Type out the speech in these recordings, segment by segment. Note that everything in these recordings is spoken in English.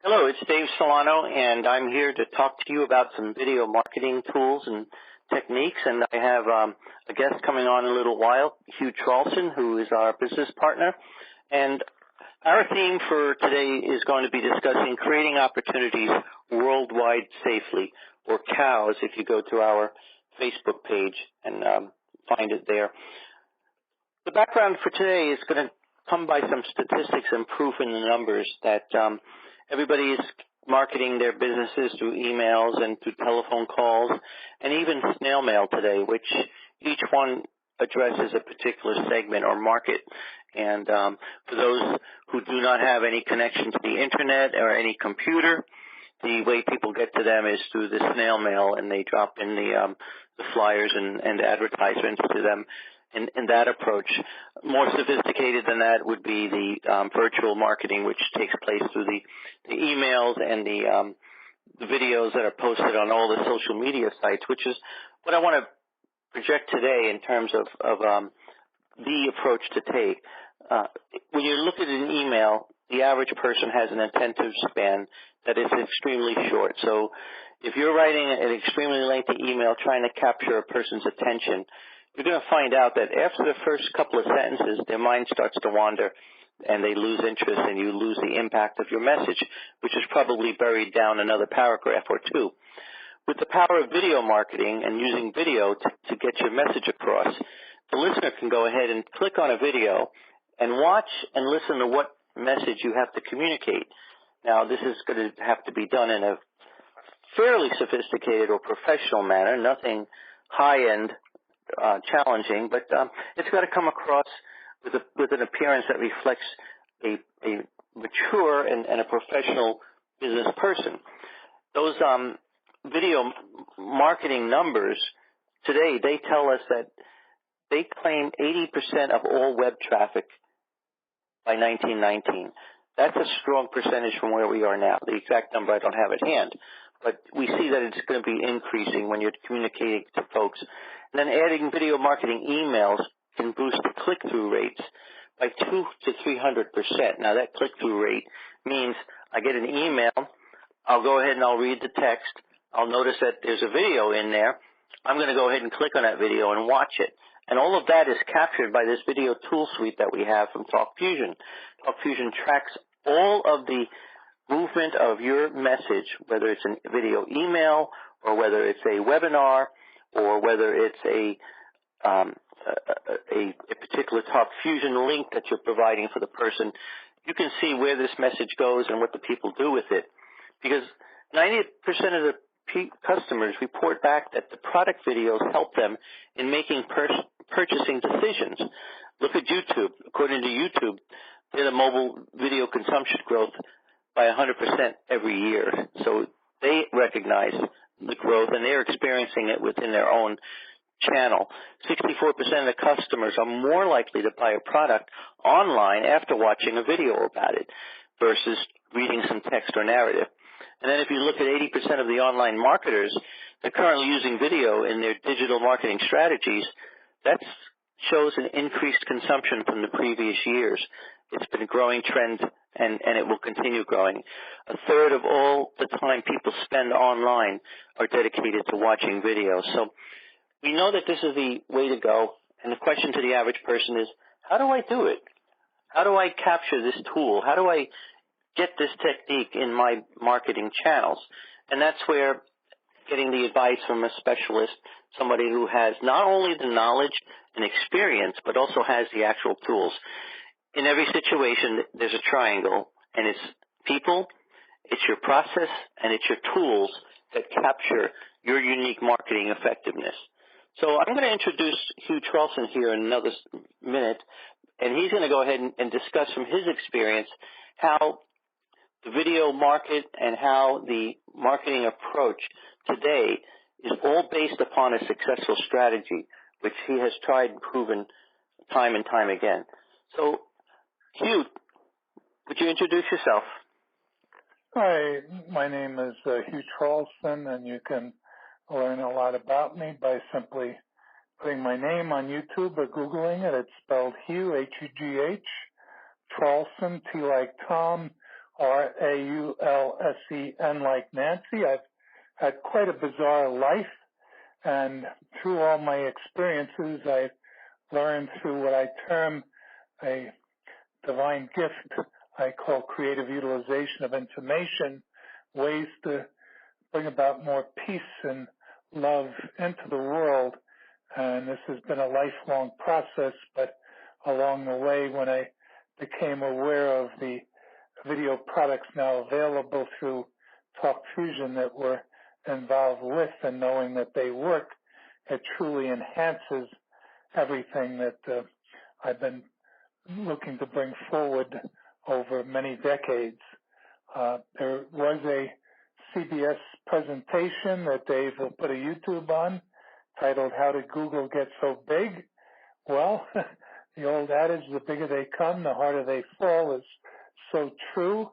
Hello, it's Dave Solano, and I'm here to talk to you about some video marketing tools and techniques. And I have a guest coming on in a little while, Hugh Traulsen, who is our business partner. And our theme for today is going to be discussing creating opportunities worldwide safely, or COWS, if you go to our Facebook page and find it there. The background for today is going to come by some statistics and proof in the numbers that everybody is marketing their businesses through emails and through telephone calls and even snail mail today, which each one addresses a particular segment or market. And for those who do not have any connection to the internet or any computer, the way people get to them is through the snail mail, and they drop in the flyers and advertisements to them. In that approach, more sophisticated than that would be the virtual marketing, which takes place through the emails and the videos that are posted on all the social media sites, which is what I want to project today in terms of the approach to take. When you look at an email, the average person has an attentive span that is extremely short. So if you're writing an extremely lengthy email trying to capture a person's attention, you're going to find out that after the first couple of sentences, their mind starts to wander and they lose interest, and you lose the impact of your message, which is probably buried down another paragraph or two. With the power of video marketing and using video to get your message across, the listener can go ahead and click on a video and watch and listen to what message you have to communicate. Now, this is going to have to be done in a fairly sophisticated or professional manner, nothing high-end, challenging, but it's got to come across with an appearance that reflects a mature and a professional business person. Those video marketing numbers today, they tell us that they claim 80% of all web traffic by 1919. That's a strong percentage from where we are now. The exact number I don't have at hand, but we see that it's going to be increasing when you're communicating to folks. And then adding video marketing emails can boost the click-through rates by 200 to 300%. Now, that click-through rate means I get an email, I'll go ahead and I'll read the text, I'll notice that there's a video in there, I'm going to go ahead and click on that video and watch it. And all of that is captured by this video tool suite that we have from TalkFusion. TalkFusion tracks all of the movement of your message, whether it's a video email or whether it's a webinar or whether it's a particular TalkFusion link that you're providing for the person. You can see where this message goes and what the people do with it, because 90% of the customers report back that the product videos help them in making purchasing decisions. Look at YouTube. According to YouTube, they're the mobile video consumption growth by 100% every year. So they recognize the growth, and they're experiencing it within their own channel. 64% of the customers are more likely to buy a product online after watching a video about it versus reading some text or narrative. And then if you look at 80% of the online marketers, they're currently using video in their digital marketing strategies. That shows an increased consumption from the previous years. It's been a growing trend, and it will continue growing. A third of all the time people spend online are dedicated to watching videos. So we know that this is the way to go, and the question to the average person is, how do I do it? How do I capture this tool? How do I get this technique in my marketing channels? And that's where getting the advice from a specialist, somebody who has not only the knowledge and experience, but also has the actual tools. In every situation, there's a triangle, and it's people, it's your process, and it's your tools that capture your unique marketing effectiveness. So I'm going to introduce Hugh Traulsen here in another minute, and he's going to go ahead and discuss from his experience how the video market and how the marketing approach today is all based upon a successful strategy, which he has tried and proven time and time again. So, Hugh, would you introduce yourself? Hi, my name is Hugh Traulsen, and you can learn a lot about me by simply putting my name on YouTube or Googling it. It's spelled Hugh, H-U-G-H, Traulsen, T like Tom, Raulsen, like Nancy. I've had quite a bizarre life, and through all my experiences, I've learned through what I term a divine gift I call creative utilization of information, ways to bring about more peace and love into the world. And this has been a lifelong process, but along the way, when I became aware of the video products now available through TalkFusion that we're involved with, and knowing that they work, it truly enhances everything that I've been looking to bring forward over many decades. There was a CBS presentation that Dave will put a YouTube on titled How Did Google Get So Big? Well, the old adage, the bigger they come, the harder they fall, is so true.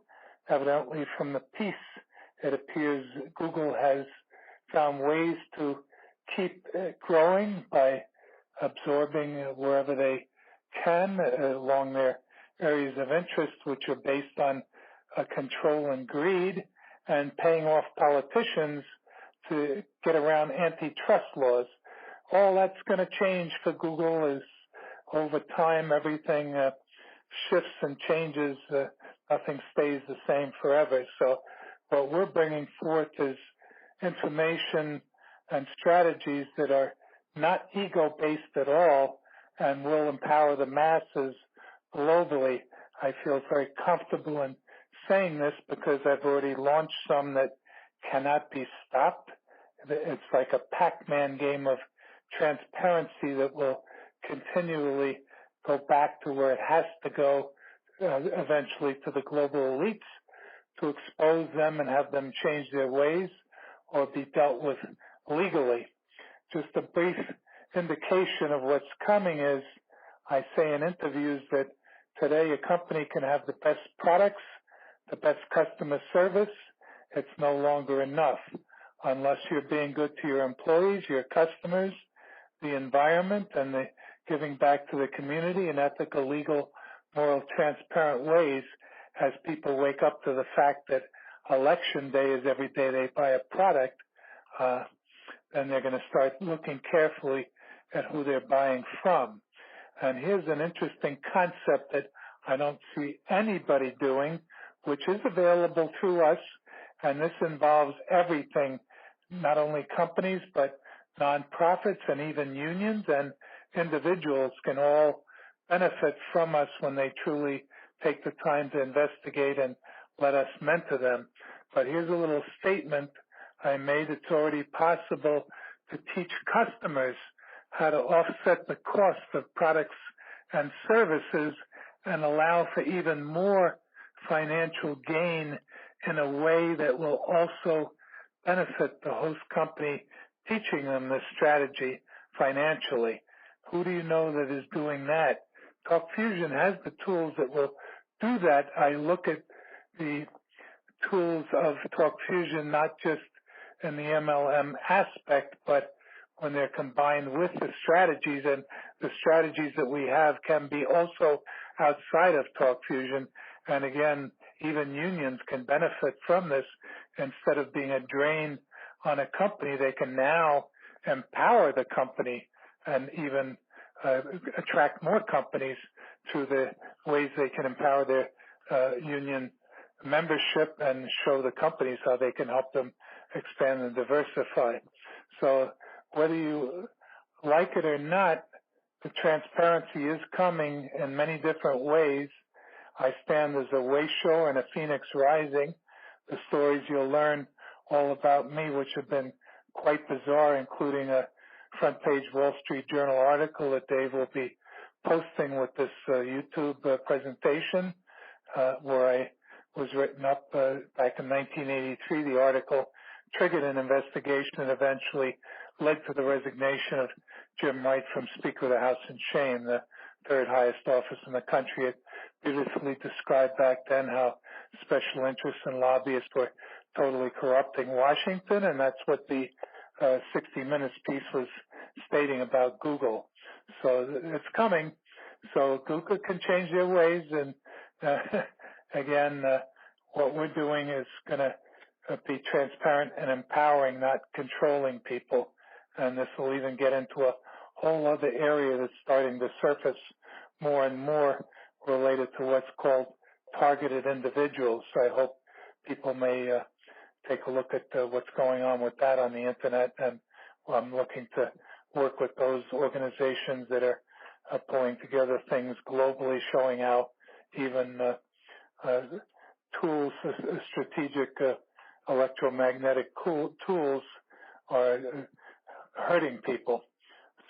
Evidently, from the piece, it appears Google has found ways to keep growing by absorbing wherever they can along their areas of interest, which are based on control and greed, and paying off politicians to get around antitrust laws. All that's going to change for Google is over time everything shifts and changes. Nothing stays the same forever. So what we're bringing forth is information and strategies that are not ego-based at all and will empower the masses globally. I feel very comfortable in saying this because I've already launched some that cannot be stopped. It's like a Pac-Man game of transparency that will continually go back to where it has to go, eventually to the global elites, to expose them and have them change their ways or be dealt with legally. Just a brief indication of what's coming is I say in interviews that today a company can have the best products, the best customer service. It's no longer enough unless you're being good to your employees, your customers, the environment, and the giving back to the community in ethical, legal, moral, transparent ways as people wake up to the fact that election day is every day they buy a product. Then they're going to start looking carefully at who they're buying from. And here's an interesting concept that I don't see anybody doing, which is available through us, and this involves everything, not only companies, but nonprofits and even unions and individuals can all benefit from us when they truly take the time to investigate and let us mentor them. But here's a little statement I made. It's already possible to teach customers how to offset the cost of products and services and allow for even more financial gain in a way that will also benefit the host company teaching them this strategy financially. Who do you know that is doing that? TalkFusion has the tools that will do that. I look at the tools of TalkFusion not just in the MLM aspect, but when they're combined with the strategies, and the strategies that we have can be also outside of TalkFusion. And again, even unions can benefit from this. Instead of being a drain on a company, they can now empower the company and even attract more companies through the ways they can empower their union membership and show the companies how they can help them expand and diversify. So whether you like it or not, the transparency is coming in many different ways. I stand as a wayshow and a phoenix rising. The stories you'll learn all about me, which have been quite bizarre, including a front page Wall Street Journal article that Dave will be posting with this YouTube presentation, where I was written up back in 1983. The article triggered an investigation and eventually led to the resignation of Jim Wright from Speaker of the House in shame, the third highest office in the country. It beautifully described back then how special interests and lobbyists were totally corrupting Washington, and that's what the 60 Minutes piece was stating about Google. So it's coming. So Google can change their ways, and again, what we're doing is going to be transparent and empowering, not controlling people. And this will even get into a whole other area that's starting to surface more and more related to what's called targeted individuals. So I hope people may take a look at what's going on with that on the internet. And I'm looking to work with those organizations that are pulling together things globally, showing how even tools, strategic electromagnetic tools are hurting people.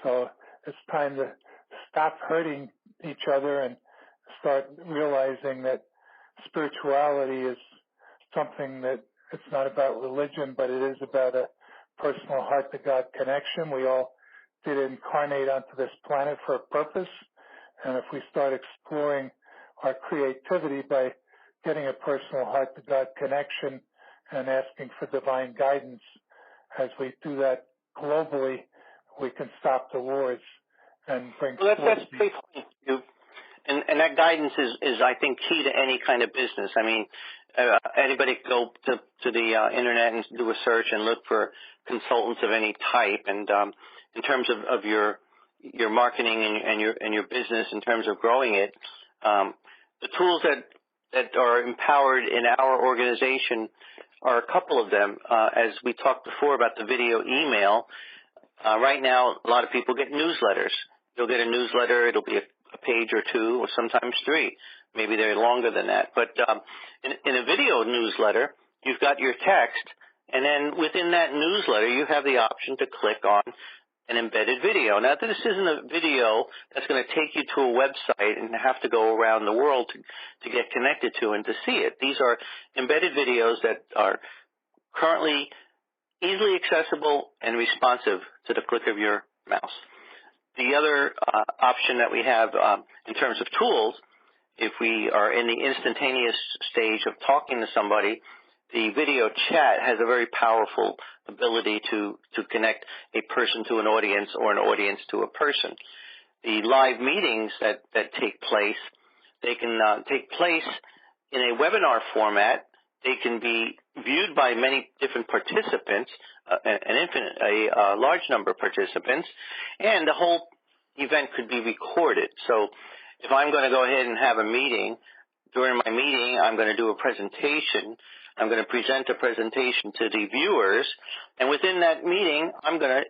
So it's time to stop hurting each other and start realizing that spirituality is something that it's not about religion, but it is about a personal heart-to-God connection. We all did incarnate onto this planet for a purpose, and if we start exploring our creativity by getting a personal heart-to-God connection and asking for divine guidance, as we do that globally, we can stop the wars and bring that's pretty funny. And that guidance is, I think, key to any kind of business. I mean, anybody can go to the internet and do a search and look for consultants of any type. And in terms of your marketing and your business, in terms of growing it, the tools that are empowered in our organization are a couple of them. As we talked before about the video email, right now a lot of people get newsletters. You'll get a newsletter. It'll be a page or two, or sometimes three. Maybe they're longer than that. But in a video newsletter, you've got your text, and then within that newsletter, you have the option to click on an embedded video. Now, this isn't a video that's going to take you to a website and have to go around the world to get connected to and to see it. These are embedded videos that are currently easily accessible and responsive to the click of your mouse. The other option that we have in terms of tools, if we are in the instantaneous stage of talking to somebody, the video chat has a very powerful ability to connect a person to an audience or an audience to a person. The live meetings that take place, they can take place in a webinar format. They can be viewed by many different participants, a large number of participants, and the whole event could be recorded. So if I'm going to go ahead and have a meeting, during my meeting I'm going to do a presentation. I'm going to present a presentation to the viewers, and within that meeting I'm going to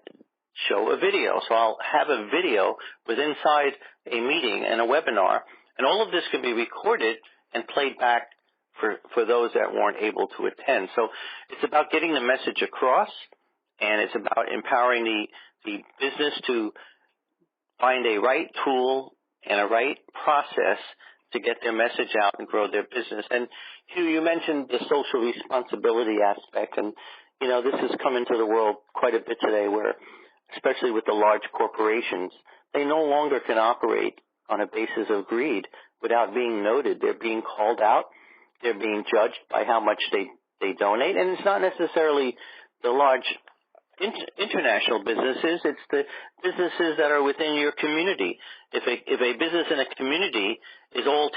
show a video. So I'll have a video inside a meeting and a webinar, and all of this can be recorded and played back for those that weren't able to attend. So it's about getting the message across, and it's about empowering the business to find a right tool and a right process to get their message out and grow their business. And Hugh, you mentioned the social responsibility aspect, and this has come into the world quite a bit today, where, especially with the large corporations, they no longer can operate on a basis of greed without being noted. They're being called out. They're being judged by how much they donate, and it's not necessarily the large international businesses. It's the businesses that are within your community. If a business in a community is all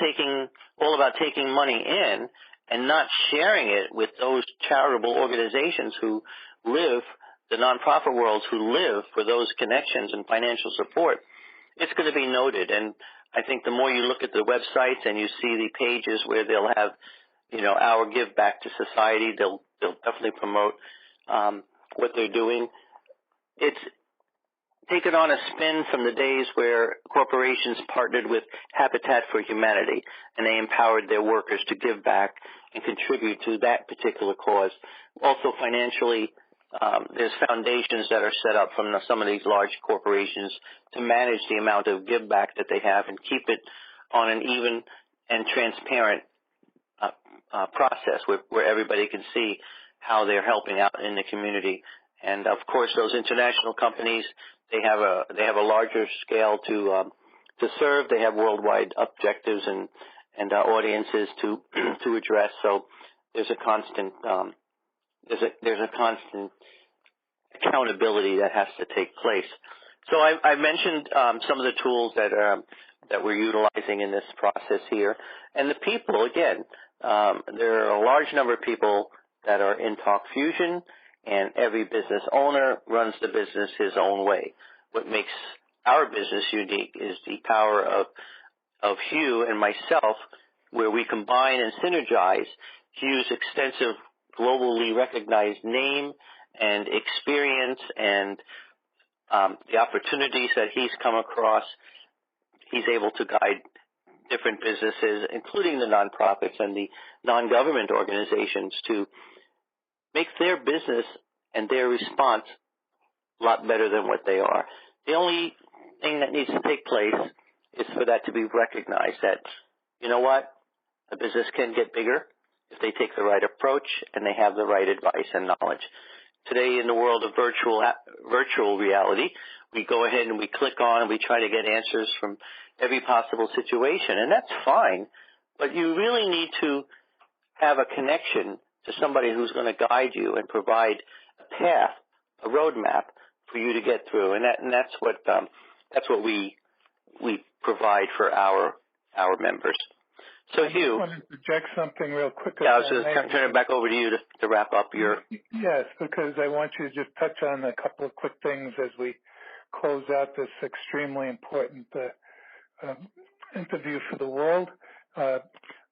about taking money in and not sharing it with those charitable organizations who live, the nonprofit worlds who live for those connections and financial support, it's going to be noted. And I think the more you look at the websites and you see the pages where they'll have, our give back to society, they'll definitely promote what they're doing. It's taken on a spin from the days where corporations partnered with Habitat for Humanity, and they empowered their workers to give back and contribute to that particular cause. Also financially, there's foundations that are set up from some of these large corporations to manage the amount of give back that they have and keep it on an even and transparent process where everybody can see how they're helping out in the community. And of course, those international companies, they have a larger scale to serve. They have worldwide objectives and audiences to address. So there's a constant accountability that has to take place. So I mentioned some of the tools that we're utilizing in this process here, and the people, again, There are a large number of people that are in Talk Fusion, and every business owner runs the business his own way. What makes our business unique is the power of Hugh and myself, where we combine and synergize Hugh's extensive, globally recognized name and experience and the opportunities that he's come across. He's able to guide different businesses, including the nonprofits and the non-government organizations, to make their business and their response a lot better than what they are. The only thing that needs to take place is for that to be recognized, that, you know what, a business can get bigger if they take the right approach and they have the right advice and knowledge. Today, in the world of virtual reality, we go ahead and we click on and we try to get answers from every possible situation, and that's fine, but you really need to have a connection to somebody who's going to guide you and provide a path, a roadmap for you to get through, and that's what we provide for our members. So, Hugh, I want to interject something real quick. Yeah, I was just turn it back over to you to wrap up your. Yes, because I want you to just touch on a couple of quick things as we close out this extremely important interview for the world.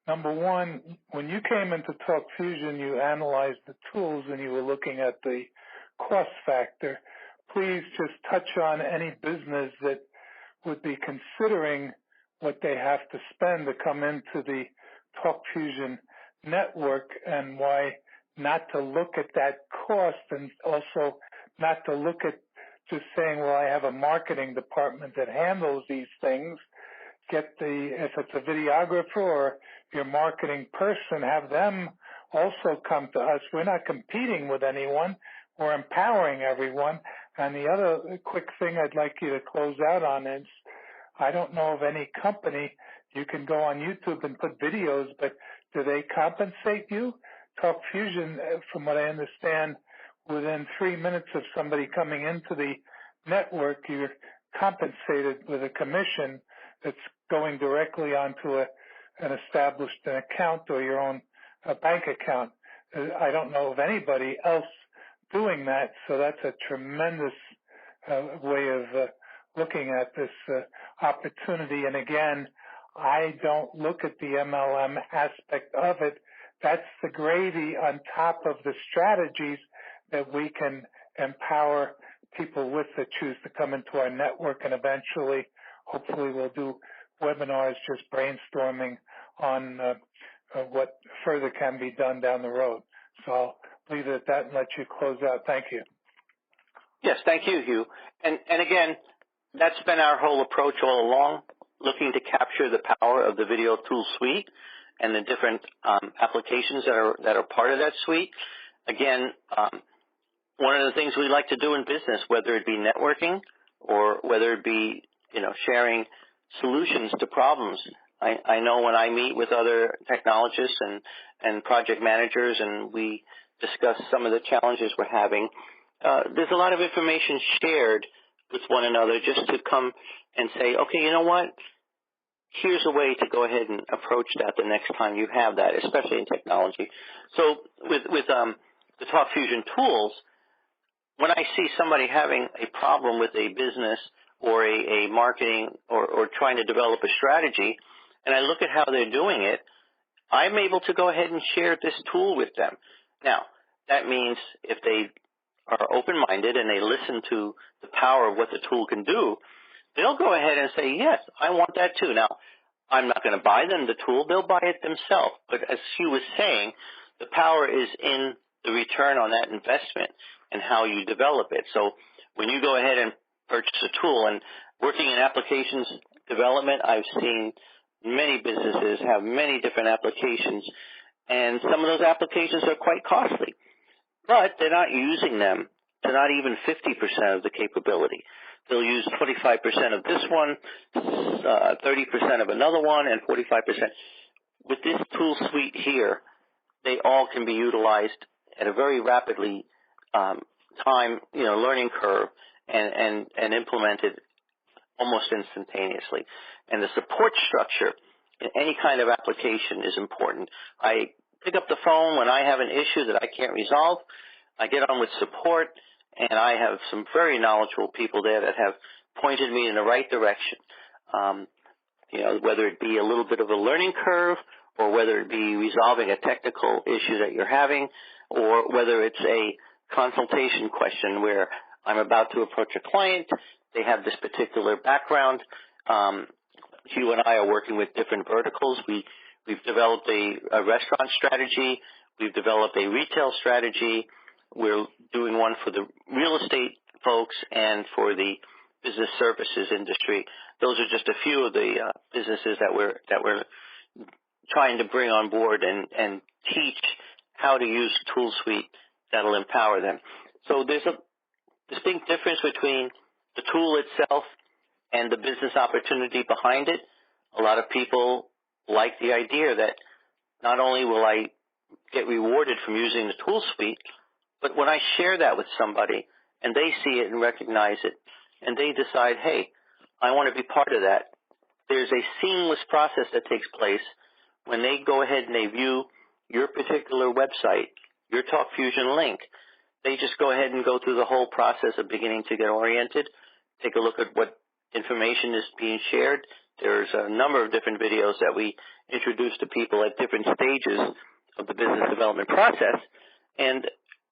Number one, when you came into Talk Fusion, you analyzed the tools and you were looking at the cost factor. Please just touch on any business that would be considering what they have to spend to come into the Talk Fusion network, and why not to look at that cost, and also not to look at just saying, well, I have a marketing department that handles these things. If it's a videographer or your marketing person, have them also come to us. We're not competing with anyone. We're empowering everyone. And the other quick thing I'd like you to close out on is, I don't know of any company, you can go on YouTube and put videos, but do they compensate you? Talk Fusion, from what I understand, within 3 minutes of somebody coming into the network, you're compensated with a commission that's going directly onto an established account or your own bank account. I don't know of anybody else doing that, so that's a tremendous way of looking at this opportunity. And again, I don't look at the MLM aspect of it. That's the gravy on top of the strategies that we can empower people with that choose to come into our network, and eventually, hopefully, we'll do webinars just brainstorming on what further can be done down the road. So I'll leave it at that and let you close out. Thank you. Yes, thank you, Hugh. And again, that's been our whole approach all along, looking to capture the power of the video tool suite and the different applications that are part of that suite. Again, one of the things we like to do in business, whether it be networking or whether it be, sharing solutions to problems. I know when I meet with other technologists and project managers and we discuss some of the challenges we're having, there's a lot of information shared with one another just to come and say, okay, you know what? Here's a way to go ahead and approach that the next time you have that, especially in technology. So with the Talk Fusion tools, when I see somebody having a problem with a business or a marketing or trying to develop a strategy, and I look at how they're doing it, I'm able to go ahead and share this tool with them. Now, that means if they are open-minded and they listen to the power of what the tool can do, they'll go ahead and say, yes, I want that too. Now, I'm not going to buy them the tool. They'll buy it themselves. But as Hugh was saying, the power is in the return on that investment and how you develop it. So when you go ahead and purchase a tool, and working in applications development, I've seen many businesses have many different applications, and some of those applications are quite costly. But they're not using them to not even 50% of the capability. They'll use 25% of this one, 30% of another one, and 45%. With this tool suite here, they all can be utilized at a very rapidly learning curve and implemented almost instantaneously. And the support structure in any kind of application is important. I pick up the phone when I have an issue that I can't resolve. I get on with support, and I have some very knowledgeable people there that have pointed me in the right direction. Whether it be a little bit of a learning curve, or whether it be resolving a technical issue that you're having, or whether it's a consultation question where I'm about to approach a client, they have this particular background. Hugh and I are working with different verticals. We've developed a restaurant strategy. We've developed a retail strategy. We're doing one for the real estate folks and for the business services industry. Those are just a few of the businesses that we're trying to bring on board and teach how to use a tool suite that'll empower them. So there's a distinct difference between the tool itself and the business opportunity behind it. A lot of people like the idea that not only will I get rewarded from using the tool suite, but when I share that with somebody and they see it and recognize it and they decide, hey, I want to be part of that, there's a seamless process that takes place when they go ahead and they view your particular website, your TalkFusion link. They just go ahead and go through the whole process of beginning to get oriented, take a look at what information is being shared. There's a number of different videos that we introduce to people at different stages of the business development process, and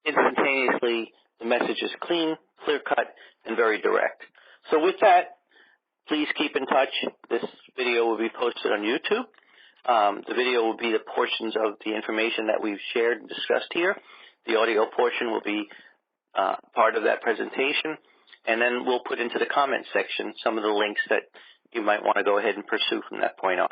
instantaneously the message is clean, clear-cut, and very direct. So with that, please keep in touch. This video will be posted on YouTube. The video will be the portions of the information that we've shared and discussed here. The audio portion will be part of that presentation, and then we'll put into the comment section some of the links that you might want to go ahead and pursue from that point on.